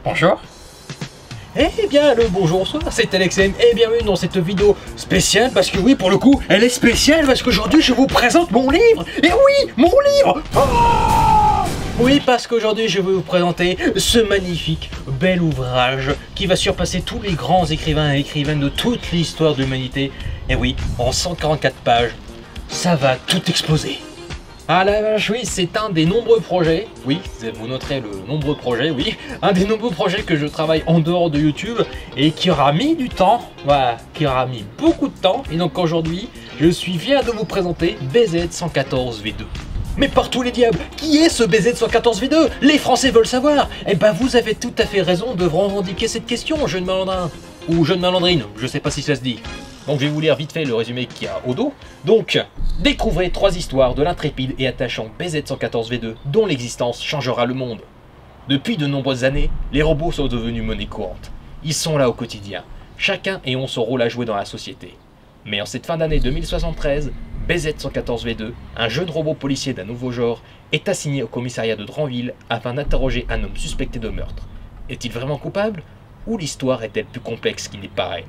Bonjour. Eh bien, le bonjour, bonsoir, c'est AlexM et bienvenue dans cette vidéo spéciale parce que oui, pour le coup, elle est spéciale parce qu'aujourd'hui, je vous présente mon livre. Et oui, mon livre. Oui, parce qu'aujourd'hui, je vais vous présenter ce magnifique, bel ouvrage qui va surpasser tous les grands écrivains et écrivaines de toute l'histoire de l'humanité. Et oui, en 144 pages, ça va tout exploser. Ah la vache, oui, c'est un des nombreux projets, oui, vous noterez le nombreux projet, oui, un des nombreux projets que je travaille en dehors de YouTube et qui aura mis du temps, voilà, qui aura mis beaucoup de temps. Et donc aujourd'hui, je suis fier de vous présenter BZ114V2. Mais par tous les diables, qui est ce BZ114V2? Les Français veulent savoir. Eh ben vous avez tout à fait raison de revendiquer cette question, jeune malandrin. Ou jeune malandrine, je sais pas si ça se dit. Donc je vais vous lire vite fait le résumé qu'il y a au dos. Donc, découvrez 3 histoires de l'intrépide et attachant BZ114V2 dont l'existence changera le monde. Depuis de nombreuses années, les robots sont devenus monnaie courante. Ils sont là au quotidien, chacun ayant son rôle à jouer dans la société. Mais en cette fin d'année 2073, BZ114V2, un jeune robot policier d'un nouveau genre, est assigné au commissariat de Dranville afin d'interroger un homme suspecté de meurtre. Est-il vraiment coupable? Ou l'histoire est-elle plus complexe qu'il n'y paraît?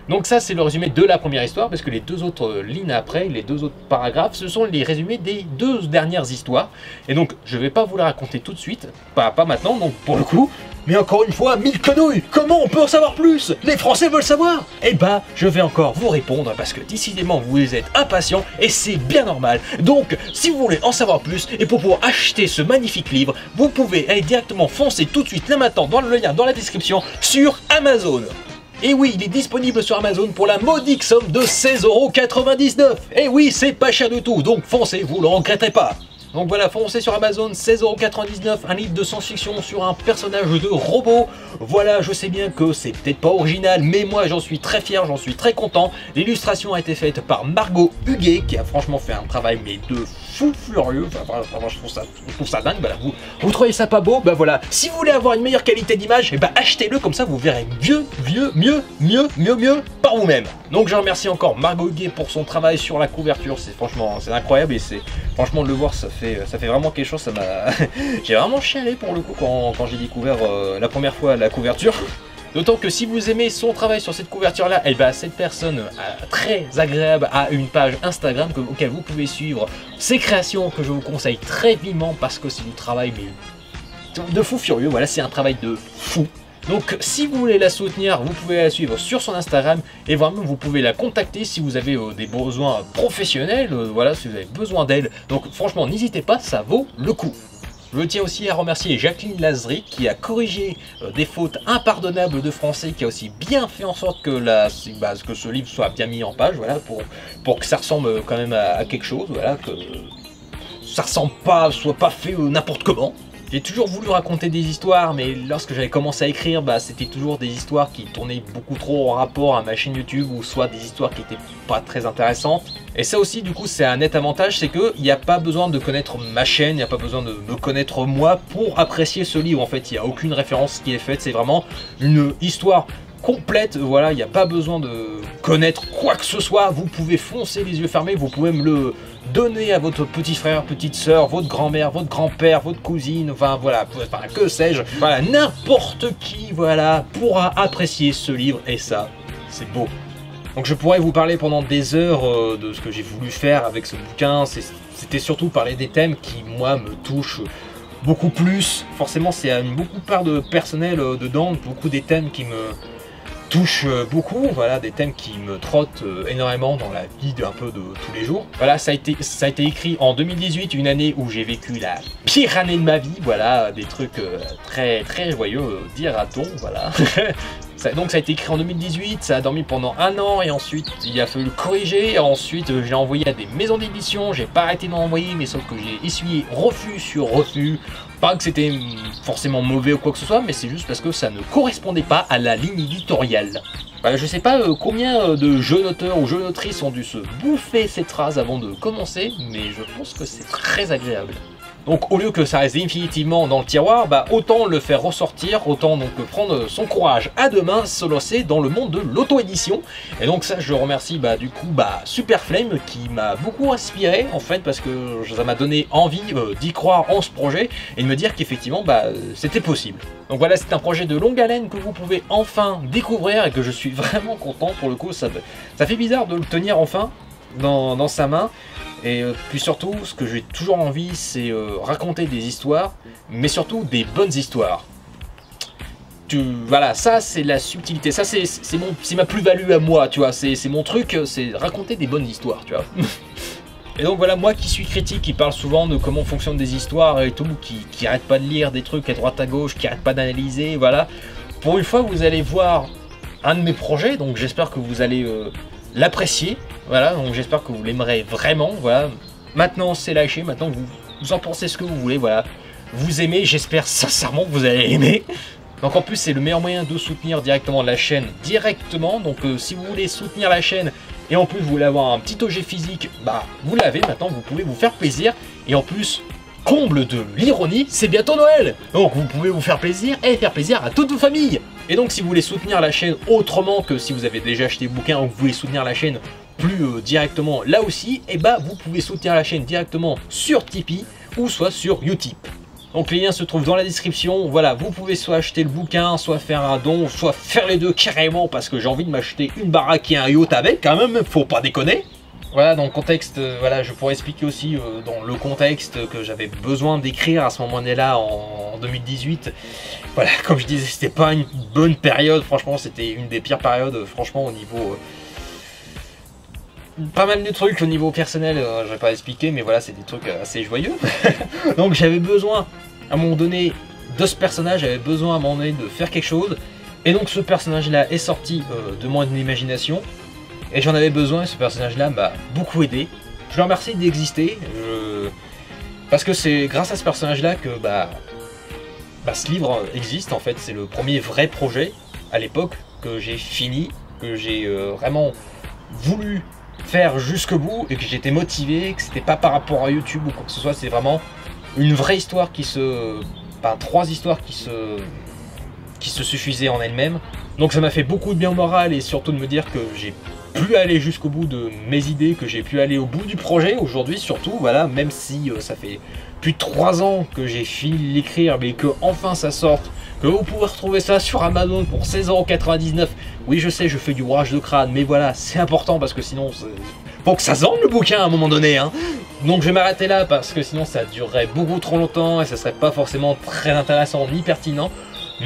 Donc ça c'est le résumé de la première histoire, parce que les 2 autres lignes après, les 2 autres paragraphes, ce sont les résumés des 2 dernières histoires. Et donc je vais pas vous la raconter tout de suite, pas maintenant donc pour le coup. Mais encore une fois, 1000 quenouilles, comment on peut en savoir plus? Les Français veulent savoir. Eh ben, je vais encore vous répondre parce que décidément vous êtes impatients et c'est bien normal. Donc, si vous voulez en savoir plus et pour pouvoir acheter ce magnifique livre, vous pouvez aller directement foncer tout de suite là maintenant dans le lien dans la description sur Amazon. Et oui, il est disponible sur Amazon pour la modique somme de 16,99 €. Et oui, c'est pas cher du tout, donc foncez, vous ne le regretterez pas. Donc voilà, foncez sur Amazon, 16,99 €, un livre de science-fiction sur un personnage de robot. Voilà, je sais bien que c'est peut-être pas original, mais moi j'en suis très fier, j'en suis très content. L'illustration a été faite par Margot Huguet, qui a franchement fait un travail mais de fou furieux. Enfin, vraiment, je trouve ça dingue. Voilà, vous trouvez ça pas beau? Bah voilà, si vous voulez avoir une meilleure qualité d'image, et bah achetez-le, comme ça vous verrez mieux par vous-même. Donc je remercie encore Margot Huguet pour son travail sur la couverture. C'est franchement, c'est incroyable et c'est franchement de le voir, ça fait vraiment quelque chose. Ça m'a, j'ai vraiment chialé pour le coup quand j'ai découvert la première fois la couverture. D'autant que si vous aimez son travail sur cette couverture là, et ben cette personne très agréable a une page Instagram auquel vous pouvez suivre ses créations, que je vous conseille très vivement parce que c'est du travail mais de fou furieux. Voilà, c'est un travail de fou. Donc si vous voulez la soutenir, vous pouvez la suivre sur son Instagram et vraiment vous pouvez la contacter si vous avez des besoins professionnels, voilà, si vous avez besoin d'elle. Donc franchement n'hésitez pas, ça vaut le coup. Je tiens aussi à remercier Jacqueline Lazeric qui a corrigé des fautes impardonnables de français, qui a aussi bien fait en sorte que, que ce livre soit bien mis en page, voilà, pour que ça ressemble quand même à quelque chose, voilà, que ça ressemble pas, soit pas fait n'importe comment. J'ai toujours voulu raconter des histoires, mais lorsque j'avais commencé à écrire, c'était toujours des histoires qui tournaient beaucoup trop en rapport à ma chaîne YouTube, ou soit des histoires qui étaient pas très intéressantes. Et ça aussi, du coup, c'est un net avantage, c'est qu'il n'y a pas besoin de connaître ma chaîne, il n'y a pas besoin de me connaître moi pour apprécier ce livre. En fait, il n'y a aucune référence qui est faite, c'est vraiment une histoire complète, voilà, il n'y a pas besoin de connaître quoi que ce soit, vous pouvez foncer les yeux fermés, vous pouvez me le donner à votre petit frère, petite soeur, votre grand-mère, votre grand-père, votre cousine, enfin voilà, que sais-je, voilà, n'importe qui, voilà, pourra apprécier ce livre, et ça, c'est beau. Donc je pourrais vous parler pendant des heures de ce que j'ai voulu faire avec ce bouquin, c'était surtout parler des thèmes qui, moi, me touchent beaucoup plus, forcément c'est beaucoup de part de personnel dedans, beaucoup des thèmes qui me touche beaucoup, voilà, des thèmes qui me trottent énormément dans la vie un peu de tous les jours. Voilà, ça a été écrit en 2018, une année où j'ai vécu la pire année de ma vie, voilà, des trucs très joyeux, dira-t-on, voilà. Donc ça a été écrit en 2018, ça a dormi pendant 1 an et ensuite il a fallu le corriger. Ensuite je l'ai envoyé à des maisons d'édition, j'ai pas arrêté d'en envoyer, mais sauf que j'ai essuyé refus sur refus. Pas que c'était forcément mauvais ou quoi que ce soit, mais c'est juste parce que ça ne correspondait pas à la ligne éditoriale. Voilà, je sais pas combien de jeunes auteurs ou jeunes autrices ont dû se bouffer cette phrase avant de commencer, mais je pense que c'est très agréable. Donc au lieu que ça reste définitivement dans le tiroir, bah, autant le faire ressortir, autant donc prendre son courage à deux mains, se lancer dans le monde de l'auto-édition. Et donc ça je remercie du coup Super Flame qui m'a beaucoup inspiré en fait, parce que ça m'a donné envie d'y croire en ce projet et de me dire qu'effectivement c'était possible. Donc voilà, c'est un projet de longue haleine que vous pouvez enfin découvrir et que je suis vraiment content. Pour le coup ça fait bizarre de le tenir enfin dans sa main. Et puis surtout, ce que j'ai toujours envie, c'est raconter des histoires, mais surtout des bonnes histoires. Voilà, ça c'est la subtilité, ça c'est ma plus-value à moi, tu vois, c'est mon truc, c'est raconter des bonnes histoires, tu vois. Et donc voilà, moi qui suis critique, qui parle souvent de comment fonctionnent des histoires et tout, qui arrête pas de lire des trucs à droite à gauche, qui arrête pas d'analyser, voilà. Pour une fois, vous allez voir un de mes projets, donc j'espère que vous allez l'apprécier. Voilà, donc j'espère que vous l'aimerez vraiment, voilà. Maintenant c'est lâché, maintenant vous en pensez ce que vous voulez, voilà. Vous aimez, j'espère sincèrement que vous allez aimer. Donc en plus c'est le meilleur moyen de soutenir directement la chaîne, donc si vous voulez soutenir la chaîne, et en plus vous voulez avoir un petit objet physique, vous l'avez maintenant, vous pouvez vous faire plaisir, et en plus, comble de l'ironie, c'est bientôt Noël. Donc vous pouvez vous faire plaisir, et faire plaisir à toute vos familles. Et donc si vous voulez soutenir la chaîne autrement que si vous avez déjà acheté le bouquin, ou vous voulez soutenir la chaîne plus directement là aussi, et vous pouvez soutenir la chaîne directement sur Tipeee ou soit sur Utip. Donc les liens se trouvent dans la description. Voilà, vous pouvez soit acheter le bouquin, soit faire un don, soit faire les deux carrément, parce que j'ai envie de m'acheter une baraque et un yacht avec quand même, faut pas déconner. Voilà, dans le contexte, voilà, je pourrais expliquer aussi dans le contexte que j'avais besoin d'écrire à ce moment-là en 2018. Voilà, comme je disais, c'était pas une bonne période, franchement, c'était une des pires périodes, franchement, au niveau... pas mal de trucs au niveau personnel, je vais pas expliquer, mais voilà, c'est des trucs assez joyeux. Donc j'avais besoin, à un moment donné, de ce personnage, j'avais besoin à un moment donné de faire quelque chose. Et donc ce personnage-là est sorti de mon imagination. Et j'en avais besoin, et ce personnage-là m'a beaucoup aidé. Je le remercie d'exister, parce que c'est grâce à ce personnage-là que ce livre existe en fait. C'est le premier vrai projet à l'époque que j'ai fini, que j'ai vraiment voulu faire jusqu'au bout et que j'étais motivé, que c'était pas par rapport à YouTube ou quoi que ce soit, c'est vraiment une vraie histoire trois histoires qui se suffisaient en elles-mêmes. Donc ça m'a fait beaucoup de bien au moral et surtout de me dire que j'ai pu aller jusqu'au bout de mes idées, que j'ai pu aller au bout du projet aujourd'hui surtout, voilà, même si ça fait plus de 3 ans que j'ai fini de l'écrire, mais que enfin ça sorte, que vous pouvez retrouver ça sur Amazon pour 16,99 €. Oui, je sais, je fais du bourrage de crâne, mais voilà, c'est important parce que sinon, faut que ça se vende le bouquin à un moment donné, hein. Donc je vais m'arrêter là parce que sinon ça durerait beaucoup trop longtemps et ça serait pas forcément très intéressant ni pertinent.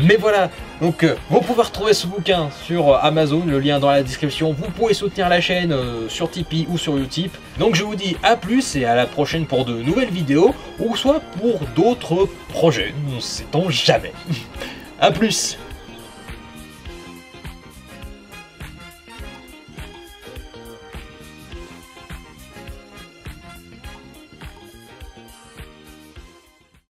Mais voilà, donc vous pouvez retrouver ce bouquin sur Amazon, le lien dans la description. Vous pouvez soutenir la chaîne sur Tipeee ou sur Utip. Donc je vous dis à plus et à la prochaine pour de nouvelles vidéos ou soit pour d'autres projets, ne sait-on jamais. A plus.